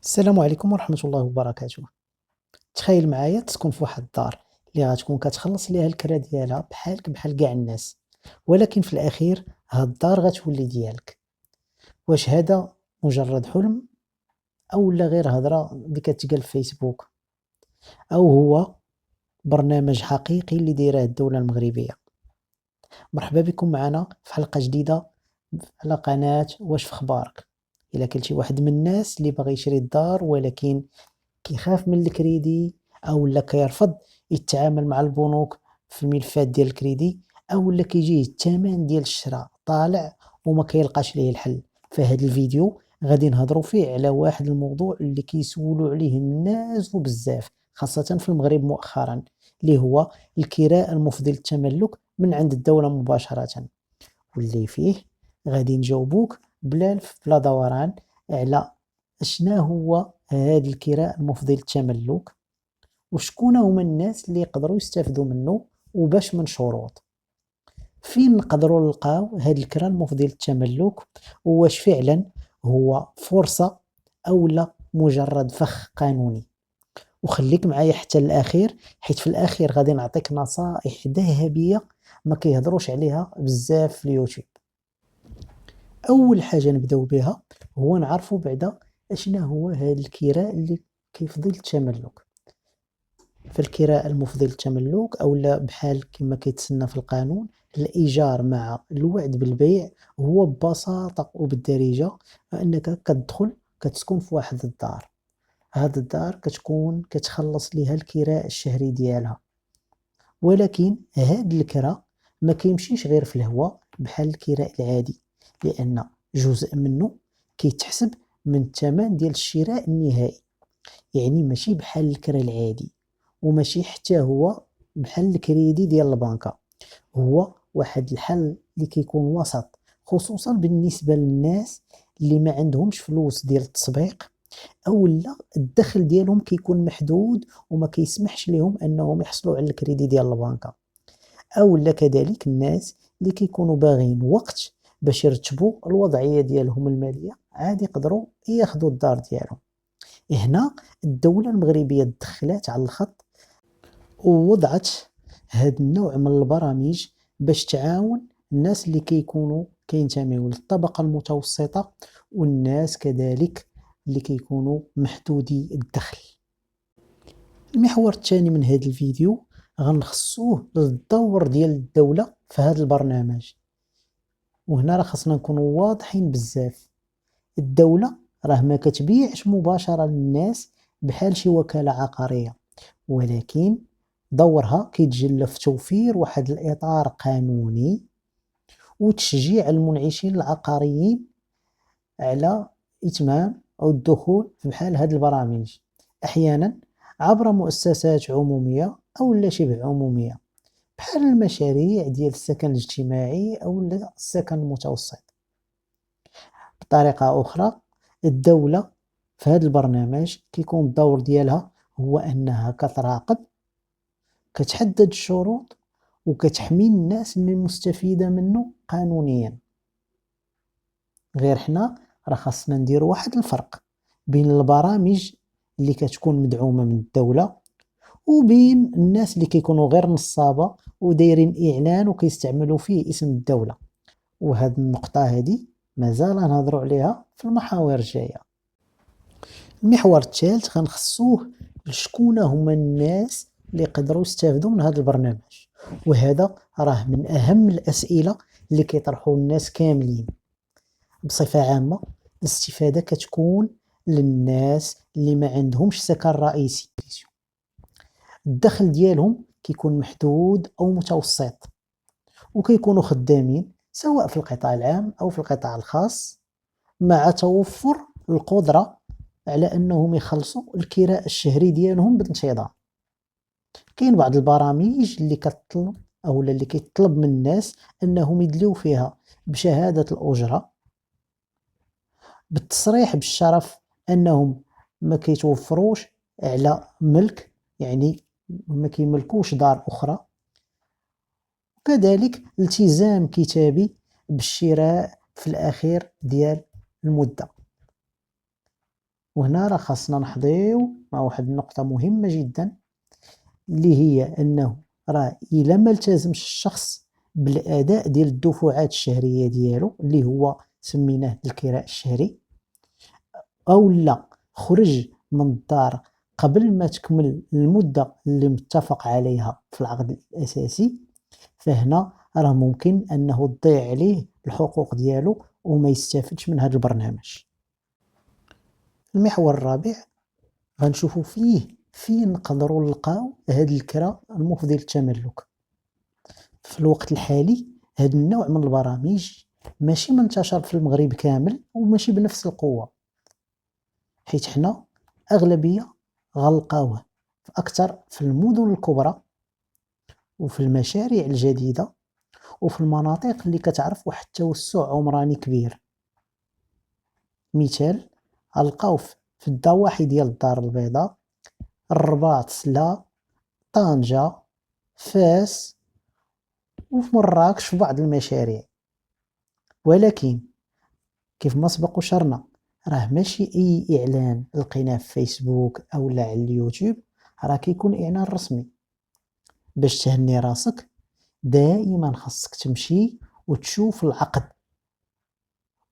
السلام عليكم ورحمة الله وبركاته. تخيل معايا تسكن في واحد الدار اللي غتكون كتخلص ليها الكرا ديالها بحالك بحال كاع الناس، ولكن في الأخير هاد الدار غتولي ديالك. واش هذا مجرد حلم أولا غير هضرة اللي كتقال في فيسبوك، أو هو برنامج حقيقي اللي دايراه الدولة المغربية؟ مرحبا بكم معنا في حلقة جديدة على قناة واش في خبارك. إلا كنتي واحد من الناس اللي باغي يشري الدار ولكن كيخاف من الكريدي أولا كيرفض يتعامل مع البنوك في الملفات ديال الكريدي، أولا كيجيه الثمن ديال الشراء طالع وما كيلقاش ليه الحل. فهاد الفيديو غادي نهضروا فيه على واحد الموضوع اللي كيسولوا عليه الناس وبزاف خاصة في المغرب مؤخرا، اللي هو الكراء المفضي للتملك من عند الدولة مباشرة، واللي فيه غادي نجاوبوك بلا لف بلا دوران على اشنا هو هاد الكراء المفضي للتملك، وشكون هما الناس اللي يقدروا يستافدوا منه، وباش من شروط. فين نقدروا نلقاو هاد الكراء المفضي للتملك، واش فعلا هو فرصة أولا مجرد فخ قانوني؟ وخليك معايا حتى الأخير، حيت في الأخير غادي نعطيك نصائح ذهبية ما كيهضروش عليها بزاف في اليوتيوب. أول حاجة نبداو بها هو نعرفوا بعدا اشنا هو هاد الكراء اللي كيفضي للتملك. فالكراء المفضي للتملك أولا بحال كما كيتسنى في القانون الإيجار مع الوعد بالبيع، هو ببساطة وبالدارجة أنك كتدخل كتسكن في واحد الدار. هاد الدار كتكون كتخلص ليها الكراء الشهري ديالها، ولكن هاد الكرا ما كيمشيش غير في الهواء بحال الكراء العادي، لأن جزء منه كيتحسب من الثمن ديال الشراء النهائي. يعني ماشي بحال الكرا العادي، وماشي حتى هو بحال الكريدي ديال البنكة، هو واحد الحل اللي كيكون وسط، خصوصا بالنسبة للناس اللي ما عندهمش فلوس ديال التسبيق، أولا الدخل ديالهم كيكون محدود وما كيسمحش ليهم أنهم يحصلوا على الكريدي ديال البنكة، أولا كذلك الناس اللي كيكونوا باغيين وقت باش يرتبوا الوضعية ديالهم المالية عاد يقدروا ياخدوا الدار ديالهم. هنا الدولة المغربية دخلات على الخط ووضعت هاد النوع من البرامج باش تعاون الناس اللي كيكونوا كينتميو للطبقة المتوسطة، والناس كذلك اللي كيكونوا محدودي الدخل. المحور الثاني من هذا الفيديو غنخصوه للدور ديال الدولة في هذا البرنامج، وهنا راه خصنا نكونوا واضحين بزاف. الدولة راه ما كتبيعش مباشرة للناس بحال شي وكالة عقارية، ولكن دورها كيتجلى في توفير واحد الإطار قانوني وتشجيع المنعشين العقاريين على إتمام أو الدخول في بحال هاد البرامج، أحيانا عبر مؤسسات عمومية أو لا شبه عمومية بحال المشاريع ديال السكن الاجتماعي أو السكن المتوسط. بطريقة أخرى الدولة في هذا البرنامج كيكون الدور ديالها هو أنها كتراقب، كتحدد الشروط، وكتحمي الناس اللي مستفيدة منه قانونيا. غير حنا راه خاصنا نديرو واحد الفرق بين البرامج اللي كتكون مدعومة من الدولة وبين الناس اللي كيكونوا غير نصابة ودايرين إعلان وكيستعملوا فيه اسم الدولة، وهاد النقطة هادي مازال نهضروا عليها في المحاور الجاية. المحور الثالث غنخصوه لشكون هما الناس اللي يقدروا يستافدوا من هذا البرنامج، وهذا راه من أهم الأسئلة اللي كيطرحوا الناس كاملين. بصفة عامة الاستفادة كتكون للناس اللي ما عندهمش سكن رئيسي، الدخل ديالهم كيكون محدود أو متوسط، وكيكونوا خدامين سواء في القطاع العام أو في القطاع الخاص، مع توفر القدرة على أنهم يخلصوا الكراء الشهري ديالهم بانتظام. كاين بعض البرامج اللي كتطلب أو اللي كيطلب من الناس أنهم يدليو فيها بشهادة الأجرة بالتصريح بالشرف أنهم ما كيتوفروش على ملك، يعني ما كيملكوش دار أخرى، وكذلك التزام كتابي بالشراء في الأخير ديال المدة. وهنا راه خاصنا نحظيو مع واحد النقطة مهمة جدا، اللي هي أنه راه إلا ما التزمش الشخص بالأداء ديال الدفعات الشهرية ديالو اللي هو سميناه الكراء الشهري، أو لا خرج من الدار قبل ما تكمل المدة اللي متفق عليها في العقد الأساسي، فهنا راه ممكن أنه تضيع عليه الحقوق ديالو وما يستافدش من هذا البرنامج. المحور الرابع غنشوفو فيه فين نقدروا نلقاو هاد الكرا المفضي للتملك. في الوقت الحالي هاد النوع من البرامج ماشي منتشر في المغرب كامل وماشي بنفس القوة، حيت حنا أغلبية غنلقاوه في أكثر في المدن الكبرى وفي المشاريع الجديدة وفي المناطق اللي كتعرف واحد التوسع عمراني كبير. مثال غنلقاو في الضواحي ديال الدار البيضاء، الرباط، سلا، طنجة، فاس، وفي مراكش في بعض المشاريع. ولكن كيف ما سبق وشرنا راه ماشي أي إعلان لقيناه في فيسبوك أو لا على اليوتيوب راه كيكون إعلان رسمي. باش تهني راسك دائما خاصك تمشي وتشوف العقد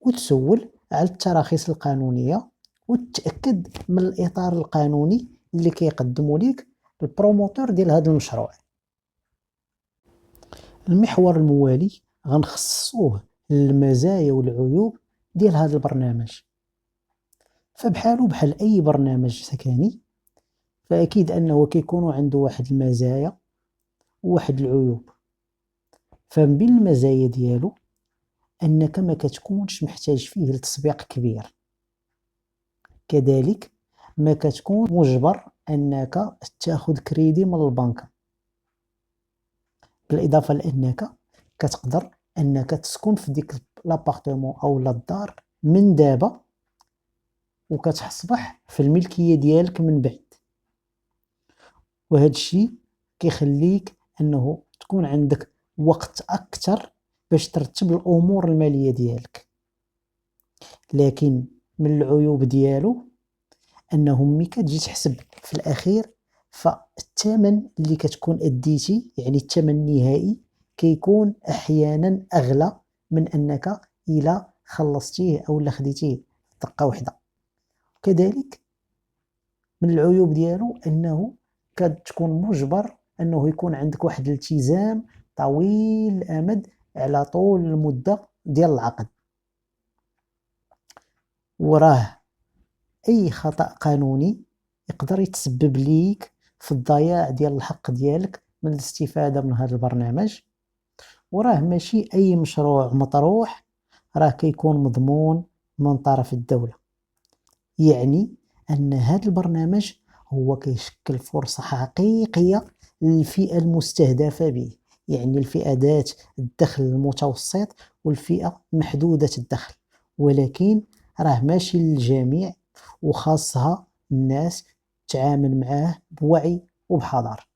وتسول على التراخيص القانونية وتتأكد من الإطار القانوني اللي كيقدموا ليك البروموتور ديال هذا المشروع. المحور الموالي غنخصصوه للمزايا والعيوب ديال هذا البرنامج. فبحالو بحال أي برنامج سكني فأكيد أنه كيكون عنده واحد المزايا وواحد العيوب. فمن بين المزايا ديالو أنك ما كتكونش محتاج فيه لتسويق كبير، كذلك ما كتكون مجبر أنك تاخد كريدي من البنك، بالإضافة لأنك كتقدر أنك تسكن في ديك لابارتمون أو الدار من دابا وكتصبح في الملكية ديالك من بعد. وهذا الشيء كيخليك أنه تكون عندك وقت أكثر باش ترتب الأمور المالية ديالك. لكن من العيوب ديالو أنه ملي كتجي تحسب في الأخير فالثمن اللي كتكون أديتي يعني الثمن النهائي كيكون أحيانا أغلى من أنك إلا خلصتيه أو لا خديتيه دقة واحدة. كذلك من العيوب ديالو أنه كتكون مجبر أنه يكون عندك واحد الالتزام طويل الأمد على طول المدة ديال العقد، وراه أي خطأ قانوني يقدر يتسبب ليك في الضياع ديال الحق ديالك من الاستفادة من هذا البرنامج. وراه ماشي أي مشروع مطروح راه كيكون مضمون من طرف الدولة، يعني أن هذا البرنامج هو كيشكل فرصة حقيقية للفئة المستهدفة به، يعني الفئة ذات الدخل المتوسط والفئة محدودة الدخل، ولكن راه ماشي للجميع وخاصها الناس تعامل معاه بوعي وبحذر.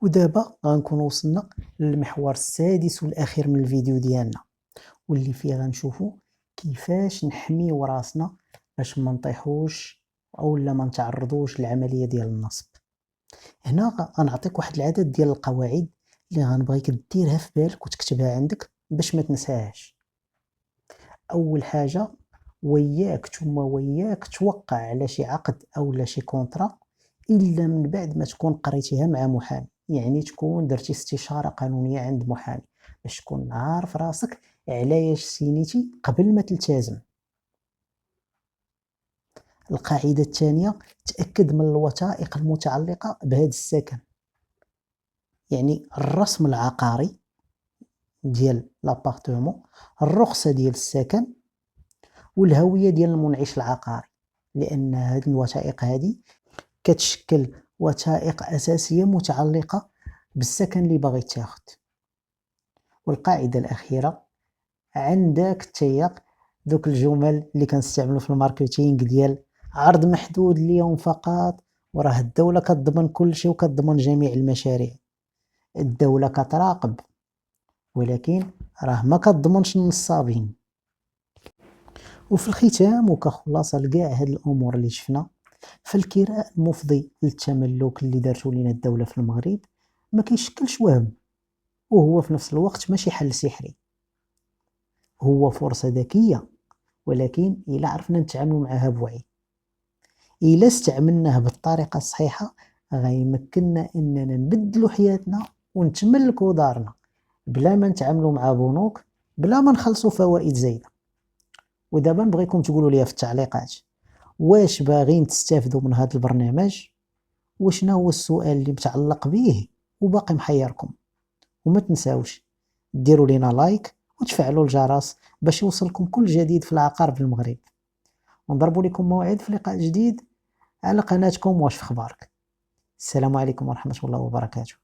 ودابا غنكون وصلنا للمحور السادس والأخير من الفيديو ديالنا، واللي فيه غنشوفو كيفاش نحميو راسنا باش ما نطيحوش او لا ما نتعرضوش للعمليه ديال النصب. هنا غنعطيك واحد العدد ديال القواعد اللي غنبغيك ديرها في بالك وتكتبها عندك باش ما تنساهاش. اول حاجه وياك توقع على شي عقد او لا شي كونطرا الا من بعد ما تكون قريتيها مع محامي، يعني تكون درتي استشاره قانونيه عند محامي باش تكون عارف راسك علاش سينيتي قبل ما تلتزم. القاعدة الثانية تأكد من الوثائق المتعلقة بهذا السكن، يعني الرسم العقاري ديال لابارتمون، الرخصة ديال السكن، والهوية ديال المنعش العقاري، لأن هذه الوثائق هذه كتشكل وثائق أساسية متعلقة بالسكن اللي باغي تاخد. والقاعدة الأخيرة عندك تيق دوك الجمل اللي كنستعملوا في الماركتينغ ديال عرض محدود اليوم فقط، وراه الدولة كتضمن كل شيء وكتضمن جميع المشاريع. الدولة كتراقب ولكن راه ما كتضمنش النصابين. وفي الختام وكخلاصة لكاع هاد الأمور اللي شفنا، فالكراء المفضي للتملك اللي دارتو لينا الدولة في المغرب ما كيشكلش وهم، وهو في نفس الوقت ماشي حل سحري، هو فرصة ذكية، ولكن إلا عرفنا نتعاملوا معها بوعي، إلا استعملناه بالطريقة الصحيحة غيمكننا أننا نبدلوا حياتنا ونتملكوا دارنا بلا ما نتعاملوا مع بنوك، بلا ما نخلصوا فوائد زايدة. ودابا نبغيكم تقولوا لي في التعليقات واش باغيين تستافدوا من هذا البرنامج، وشنا هو السؤال اللي متعلق به وباقي محيركم. وما تنساوش ديروا لينا لايك وتفعلوا الجرس باش يوصلكم كل جديد في العقار بالمغرب، ونضربوا لكم موعد في لقاء جديد على قناتكم واش في اخبارك. السلام عليكم ورحمة الله وبركاته.